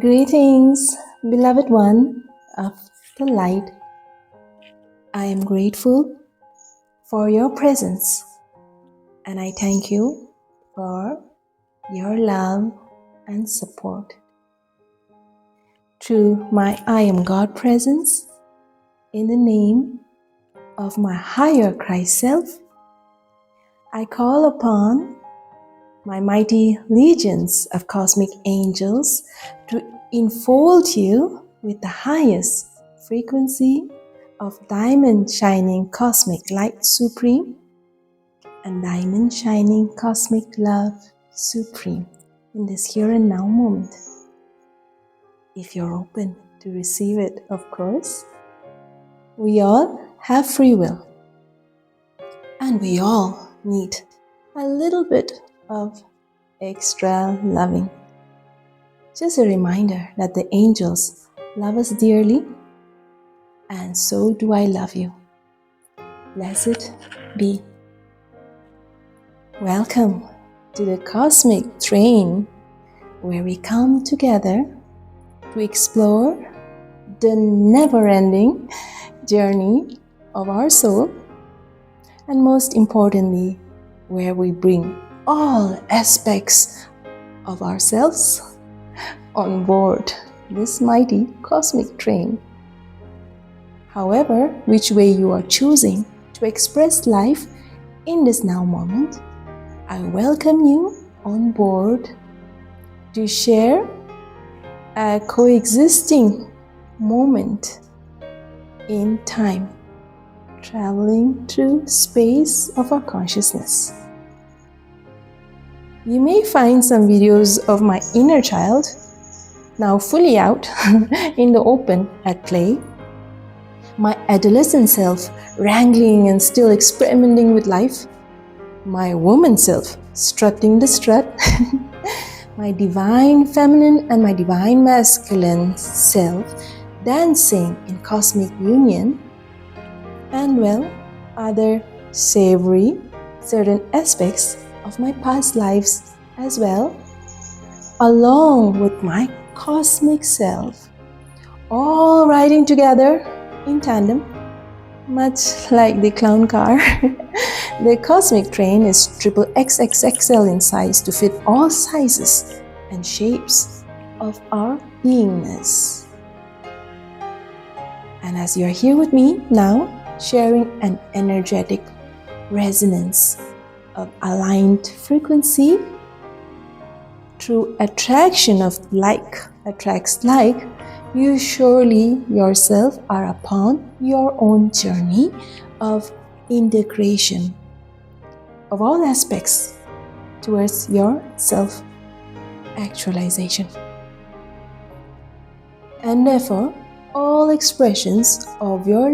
Greetings, beloved one of the light. I am grateful for your presence and I thank you for your love and support. Through my I am God presence, in the name of my higher Christ self, I call upon my mighty legions of cosmic angels to enfold you with the highest frequency of diamond shining cosmic light supreme and diamond shining cosmic love supreme in this here and now moment. If you're open to receive it, of course. We all have free will and we all need a little bit of extra loving. Just a reminder that the angels love us dearly, and so do I love you. Blessed be. Welcome to the cosmic train where we come together to explore the never-ending journey of our soul, and most importantly, where we bring all aspects of ourselves on board this mighty cosmic train. However, which way you are choosing to express life in this now moment, I welcome you on board to share a coexisting moment in time, traveling through space of our consciousness. You may find some videos of my inner child, now fully out in the open at play, my adolescent self wrangling and still experimenting with life, my woman self strutting the strut, my divine feminine and my divine masculine self dancing in cosmic union, and other savory certain aspects of my past lives as well, along with my cosmic self, all riding together in tandem, much like the clown car. The cosmic train is triple XXXL in size to fit all sizes and shapes of our beingness. And as you're here with me now, sharing an energetic resonance of aligned frequency through attraction of like attracts like, you surely yourself are upon your own journey of integration of all aspects towards your self-actualization. And therefore, all expressions of your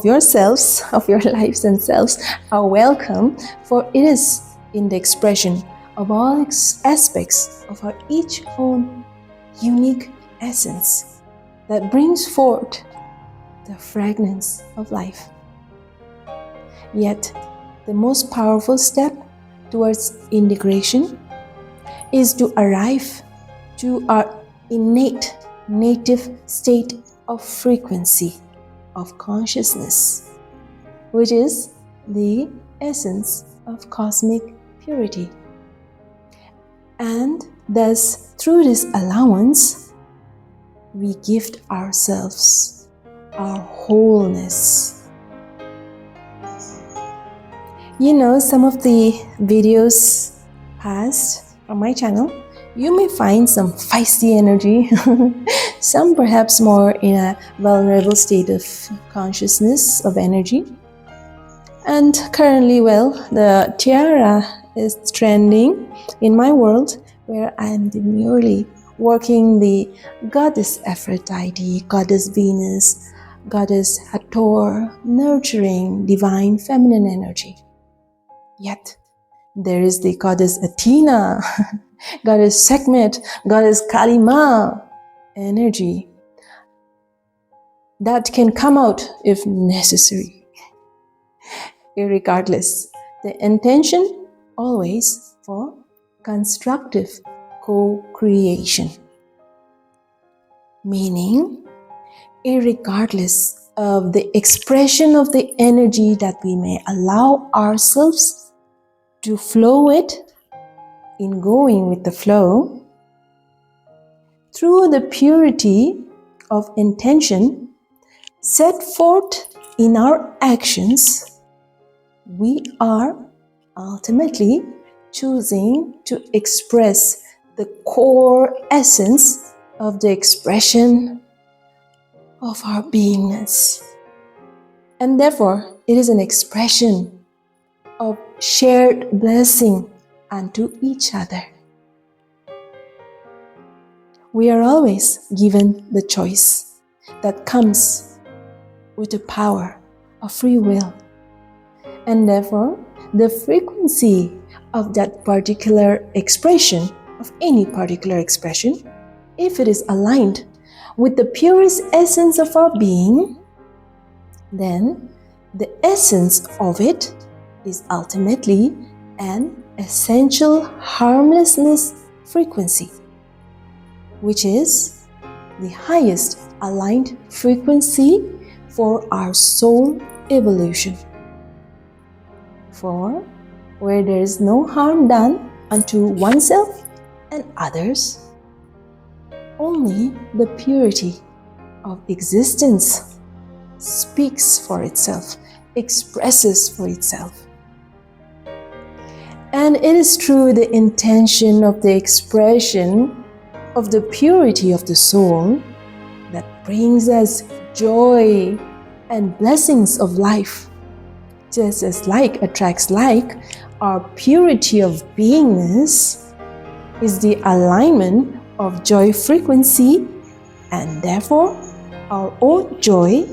yourselves, of your lives and selves are welcome, for it is in the expression of all aspects of our each own unique essence that brings forth the fragrance of life. Yet, the most powerful step towards integration is to arrive to our innate native state of frequency of consciousness, which is the essence of cosmic purity. And thus, through this allowance, we gift ourselves our wholeness. You know, some of the videos past on my channel, you may find some feisty energy, some perhaps more in a vulnerable state of consciousness, of energy. And currently, the tiara is trending in my world, where I am demurely working the goddess Aphrodite, goddess Venus, goddess Hathor, nurturing divine feminine energy. Yet, there is the goddess Athena, goddess Sekhmet, goddess Kalima energy that can come out if necessary. Irregardless, the intention always for constructive co-creation. meaning irregardless of the expression of the energy that we may allow ourselves to flow it in going with the flow, through the purity of intention set forth in our actions, we are ultimately choosing to express the core essence of the expression of our beingness. And therefore, it is an expression of shared blessing unto each other. We are always given the choice that comes with the power of free will. And therefore, the frequency of that particular expression, of any particular expression, if it is aligned with the purest essence of our being, then the essence of it is ultimately an essential harmlessness frequency, which is the highest aligned frequency for our soul evolution. For where there is no harm done unto oneself and others, only the purity of existence speaks for itself, expresses for itself. And it is through the intention of the expression of the purity of the soul that brings us joy and blessings of life. Just as like attracts like, our purity of beingness is the alignment of joy frequency, and therefore our own joy,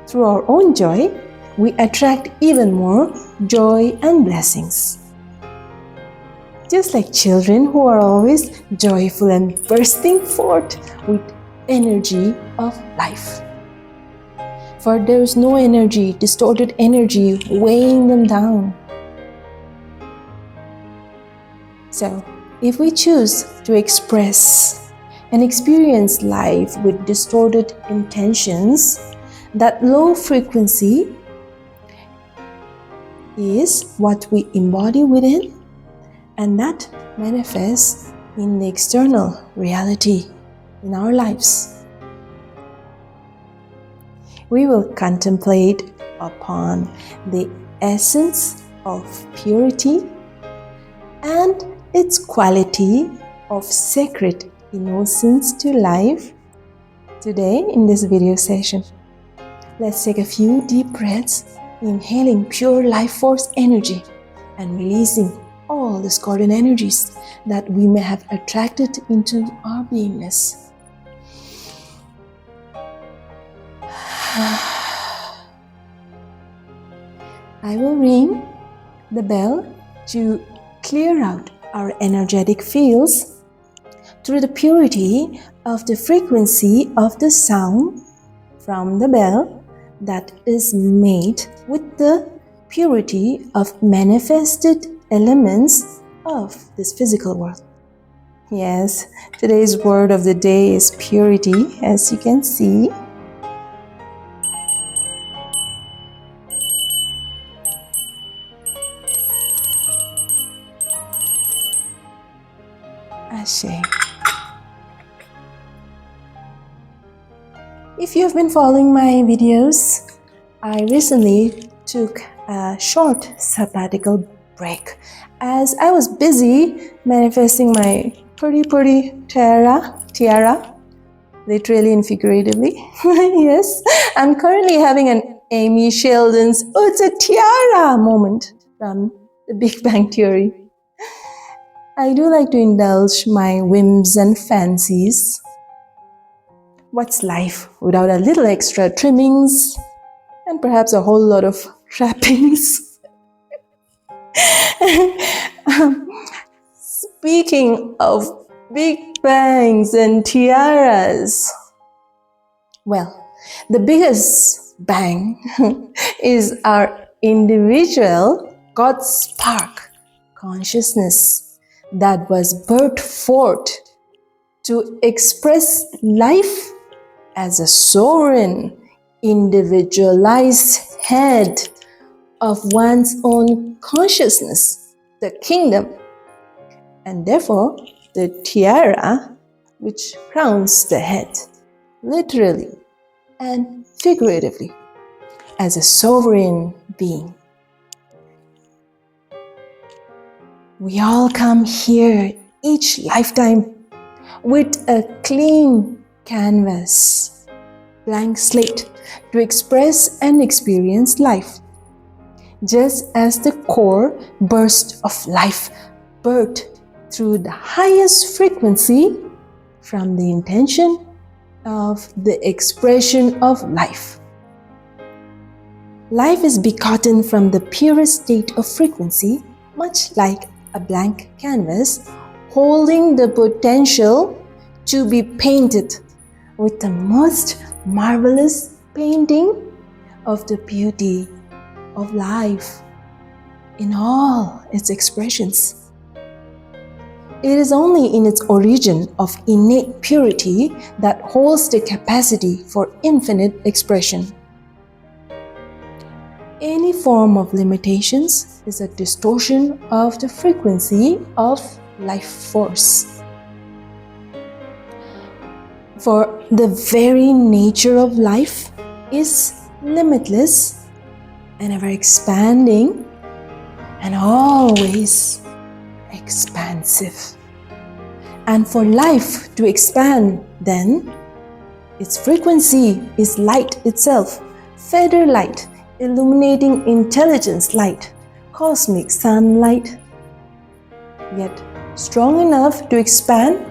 through our own joy, we attract even more joy and blessings. Just like children who are always joyful and bursting forth with energy of life. For there is no energy, distorted energy, weighing them down. So, if we choose to express and experience life with distorted intentions, that low frequency is what we embody within, and that manifests in the external reality in our lives. We will contemplate upon the essence of purity and its quality of sacred innocence to life today in this video session. Let's take a few deep breaths, inhaling pure life force energy and releasing all discordant energies that we may have attracted into our beingness. I will ring the bell to clear out our energetic fields through the purity of the frequency of the sound from the bell that is made with the purity of manifested elements of this physical world. Yes, today's word of the day is purity, as you can see. Ashe. If you have been following my videos, I recently took a short sabbatical break as I was busy manifesting my pretty tiara, literally and figuratively. Yes, I'm currently having an Amy Sheldon's "Oh, it's a tiara" moment from the Big Bang Theory. I do like to indulge my whims and fancies. What's life without a little extra trimmings and perhaps a whole lot of trappings? Speaking of big bangs and tiaras, well, the biggest bang is our individual God spark consciousness that was birthed forth to express life as a sovereign, individualized head of one's own consciousness, the kingdom, and therefore the tiara which crowns the head, literally and figuratively, as a sovereign being. We all come here each lifetime with a clean canvas, blank slate, to express and experience life. Just as the core burst of life birthed through the highest frequency from the intention of the expression of life. Life is begotten from the purest state of frequency, much like a blank canvas holding the potential to be painted with the most marvelous painting of the beauty of life in all its expressions. It is only in its origin of innate purity that holds the capacity for infinite expression. Any form of limitations is a distortion of the frequency of life force. For the very nature of life is limitless and ever expanding and always expansive. And for life to expand, then, its frequency is light itself, feather light, illuminating intelligence light, cosmic sunlight, yet strong enough to expand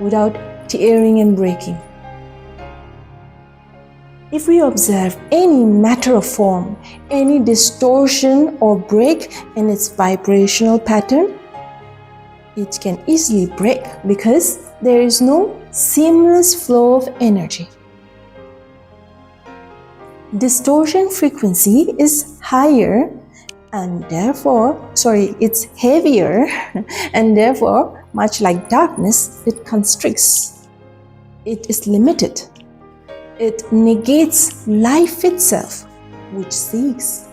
without tearing and breaking. If we observe any matter of form, any distortion or break in its vibrational pattern, it can easily break because there is no seamless flow of energy. Distortion frequency is higher and therefore, it's heavier and therefore, much like darkness, it constricts. It is limited. It negates life itself, which seeks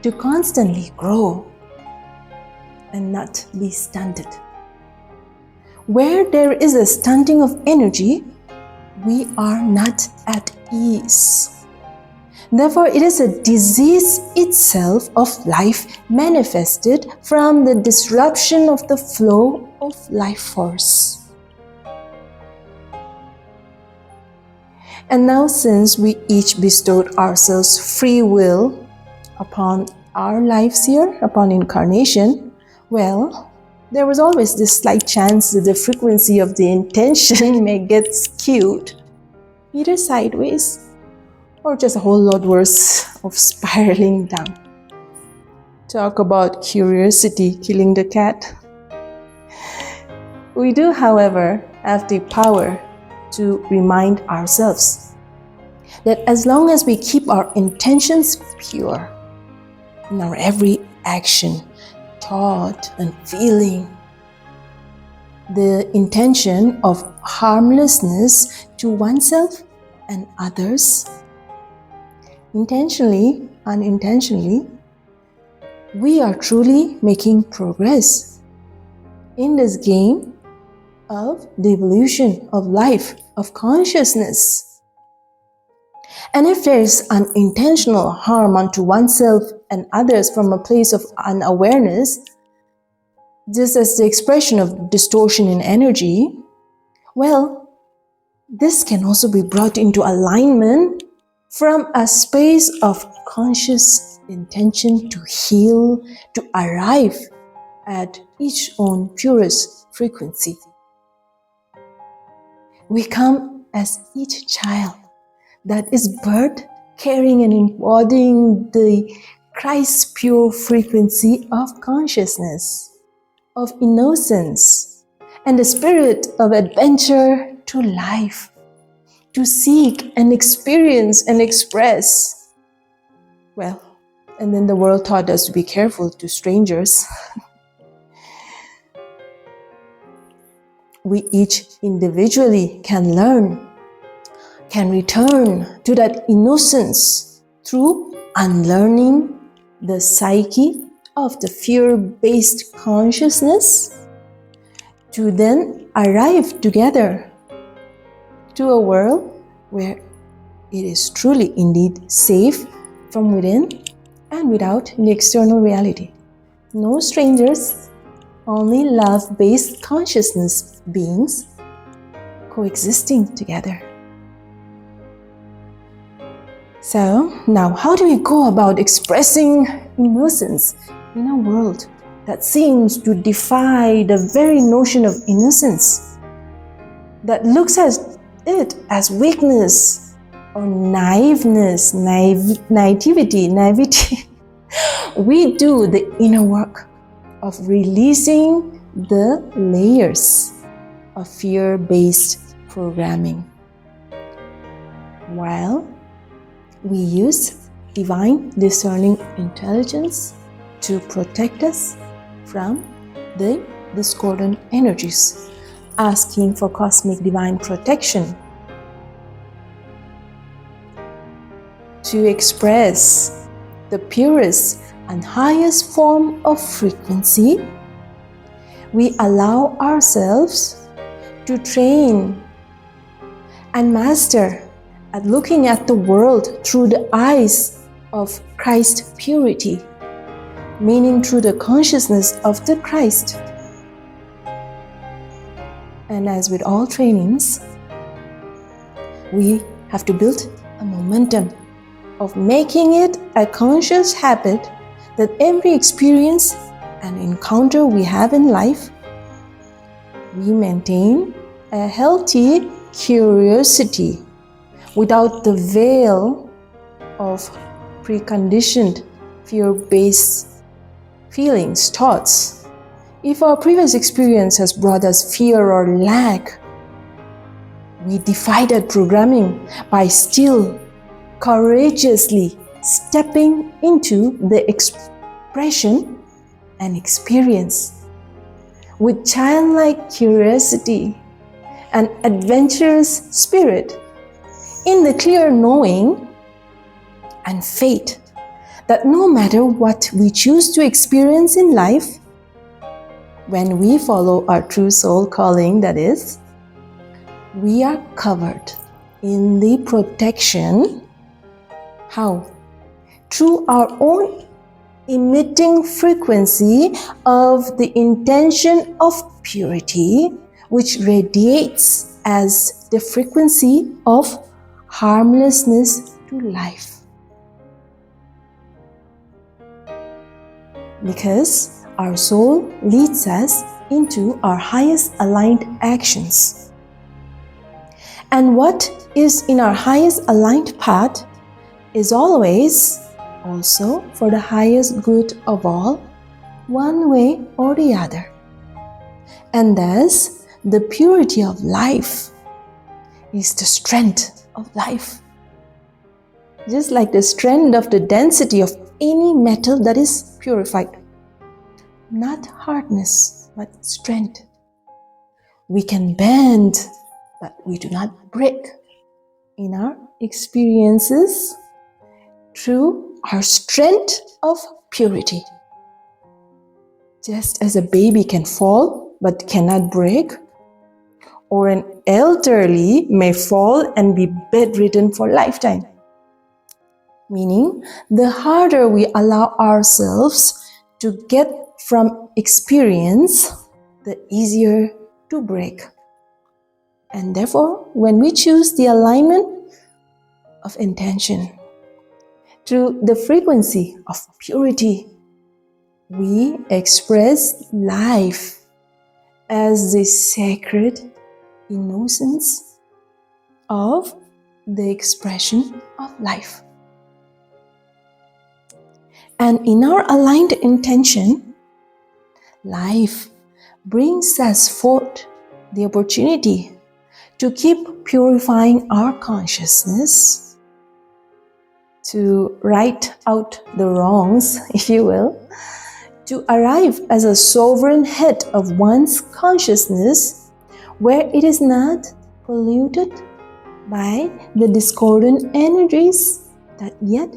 to constantly grow and not be stunted. Where there is a stunting of energy, we are not at ease. Therefore, it is a disease itself of life manifested from the disruption of the flow of life force. And now, since we each bestowed ourselves free will upon our lives here, upon incarnation, well, there was always this slight chance that the frequency of the intention may get skewed, either sideways or just a whole lot worse of spiraling down. Talk about curiosity killing the cat. We do, however, have the power to remind ourselves that as long as we keep our intentions pure in our every action, thought, and feeling, the intention of harmlessness to oneself and others, intentionally, unintentionally, we are truly making progress in this game of the evolution of life, of consciousness. And if there is unintentional harm unto oneself and others from a place of unawareness, just as the expression of distortion in energy, well, this can also be brought into alignment from a space of conscious intention to heal, to arrive at each own purest frequency. We come as each child that is birthed carrying and embodying the Christ's pure frequency of consciousness, of innocence, and the spirit of adventure to life, to seek and experience and express. Well, and then the world taught us to be careful to strangers. we each individually can learn, can return to that innocence through unlearning the psyche of the fear-based consciousness, to then arrive together to a world where it is truly indeed safe from within and without the external reality. No strangers, only love-based consciousness beings coexisting together. So now, how do we go about expressing innocence in a world that seems to defy the very notion of innocence, that looks at it as weakness or naiveness, naivety? We do the inner work of releasing the layers of fear-based programming, while we use divine discerning intelligence to protect us from the discordant energies, asking for cosmic divine protection to express the purest and highest form of frequency. We allow ourselves to train and master at looking at the world through the eyes of Christ purity, meaning through the consciousness of the Christ. And as with all trainings, we have to build a momentum of making it a conscious habit that every experience and encounter we have in life, we maintain a healthy curiosity without the veil of preconditioned fear-based feelings, thoughts. If our previous experience has brought us fear or lack, we defy that programming by still courageously stepping into the expression and experience with childlike curiosity and adventurous spirit, in the clear knowing and faith that no matter what we choose to experience in life, when we follow our true soul calling, that is, we are covered in the protection. How? Through our own emitting frequency of the intention of purity, which radiates as the frequency of harmlessness to life. Because our soul leads us into our highest aligned actions. And what is in our highest aligned path is always also for the highest good of all, one way or the other. And thus, the purity of life is the strength of life. Just like the strength of the density of any metal that is purified. Not hardness, but strength. We can bend, but we do not break in our experiences through our strength of purity. Just as a baby can fall but cannot break, or an elderly may fall and be bedridden for a lifetime. Meaning, the harder we allow ourselves to get from experience, the easier to break. And therefore, when we choose the alignment of intention through the frequency of purity, we express life as the sacred innocence of the expression of life. And in our aligned intention, life brings us forth the opportunity to keep purifying our consciousness, to right out the wrongs, if you will, to arrive as a sovereign head of one's consciousness where it is not polluted by the discordant energies that yet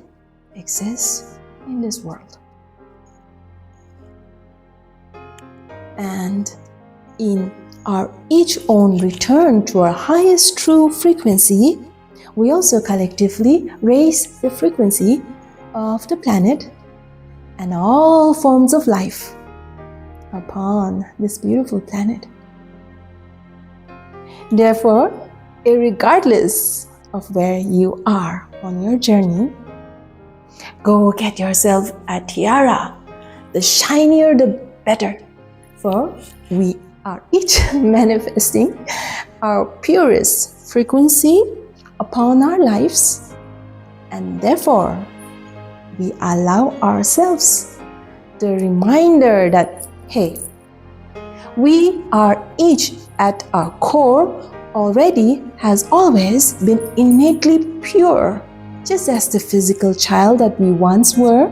exist in this world. And in our each own return to our highest true frequency, we also collectively raise the frequency of the planet and all forms of life upon this beautiful planet. Therefore, irregardless of where you are on your journey, go get yourself a tiara. The shinier the better, for we are each manifesting our purest frequency upon our lives, and therefore we allow ourselves the reminder that, hey, we are each at our core already has always been innately pure, just as the physical child that we once were.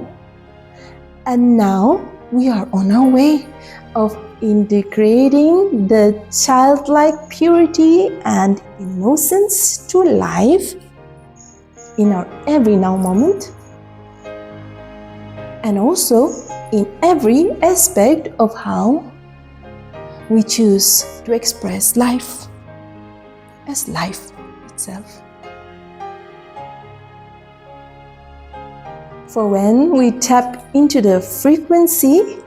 And now we are on our way of integrating the childlike purity and innocence to life in our every now moment, and also in every aspect of how we choose to express life as life itself. For when we tap into the frequency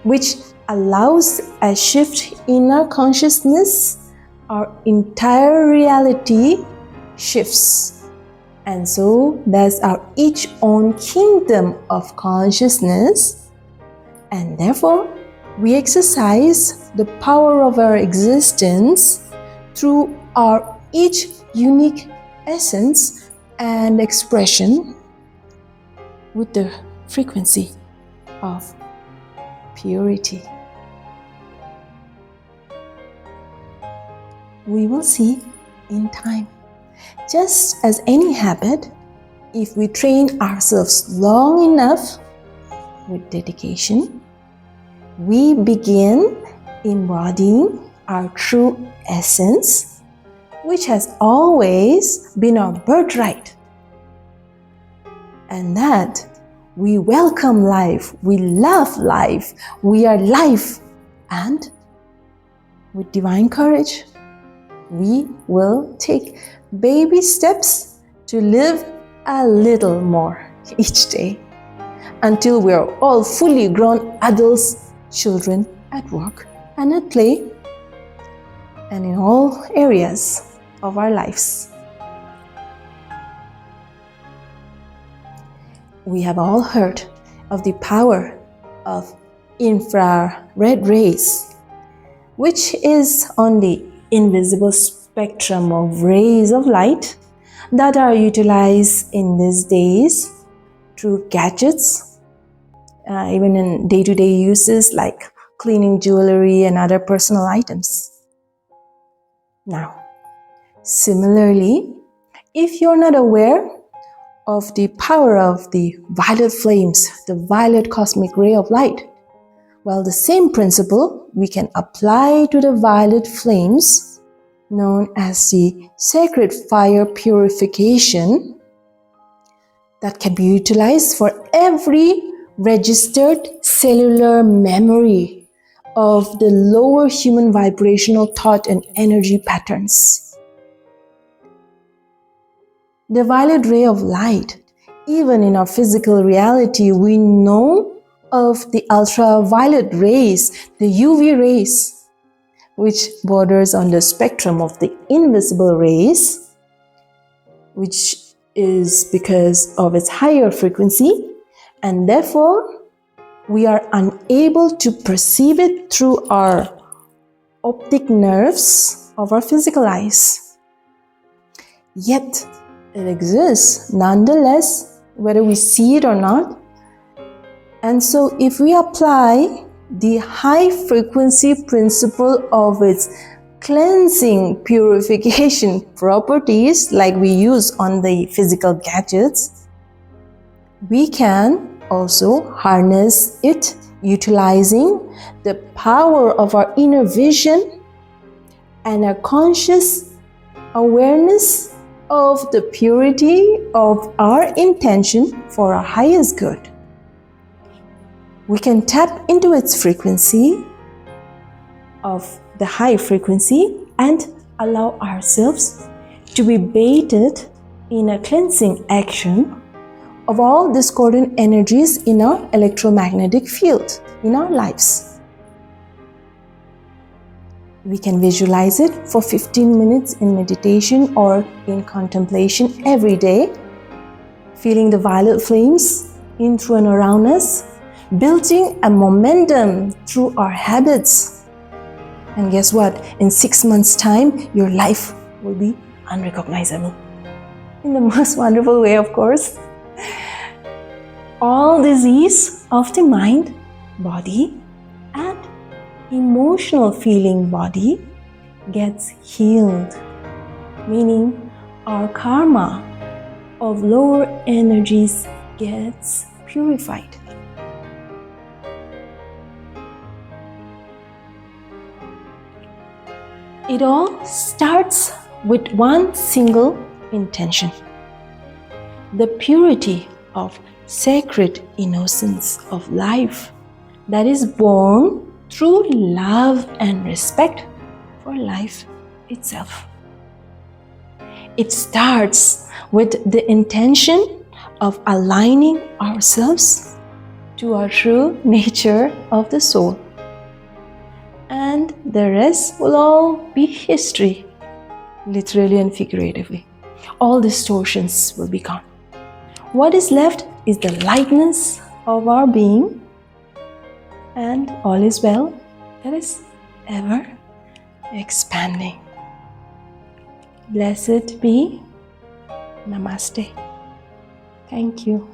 which allows a shift in our consciousness, our entire reality shifts. And so there's our each own kingdom of consciousness, and therefore we exercise the power of our existence through our each unique essence and expression with the frequency of purity. We will see in time. Just as any habit, if we train ourselves long enough with dedication, we begin embodying our true essence, which has always been our birthright. And that we welcome life, we love life, we are life, and with divine courage, we will take baby steps to live a little more each day until we are all fully grown adults, children at work and at play, and in all areas of our lives. We have all heard of the power of infrared rays, which is on the invisible spectrum of rays of light that are utilized in these days through gadgets, even in day-to-day uses like cleaning jewelry and other personal items. Now, similarly, if you're not aware of the power of the violet flames, the violet cosmic ray of light, well, the same principle we can apply to the violet flames known as the sacred fire purification that can be utilized for every registered cellular memory of the lower human vibrational thought and energy patterns. The violet ray of light, even in our physical reality, we know of the ultraviolet rays, the UV rays, which borders on the spectrum of the invisible rays, which is because of its higher frequency, and therefore we are unable to perceive it through our optic nerves of our physical eyes. Yet it exists nonetheless, whether we see it or not. And so if we apply the high frequency principle of its cleansing purification properties like we use on the physical gadgets, we can also harness it utilizing the power of our inner vision and a conscious awareness of the purity of our intention for our highest good. We can tap into its frequency of the high frequency and allow ourselves to be bathed in a cleansing action of all discordant energies in our electromagnetic field, in our lives. We can visualize it for 15 minutes in meditation or in contemplation every day, feeling the violet flames in, through and around us, building a momentum through our habits. And guess what? In 6 months' time, your life will be unrecognizable. In the most wonderful way, of course. All disease of the mind, body, and emotional feeling body gets healed, meaning our karma of lower energies gets purified. It all starts with one single intention: the purity of sacred innocence of life that is born through love and respect for life itself. It starts with the intention of aligning ourselves to our true nature of the soul. And the rest will all be history, literally and figuratively. All distortions will be gone. What is left is the lightness of our being, and all is well that is ever expanding. Blessed be. Namaste. Thank you.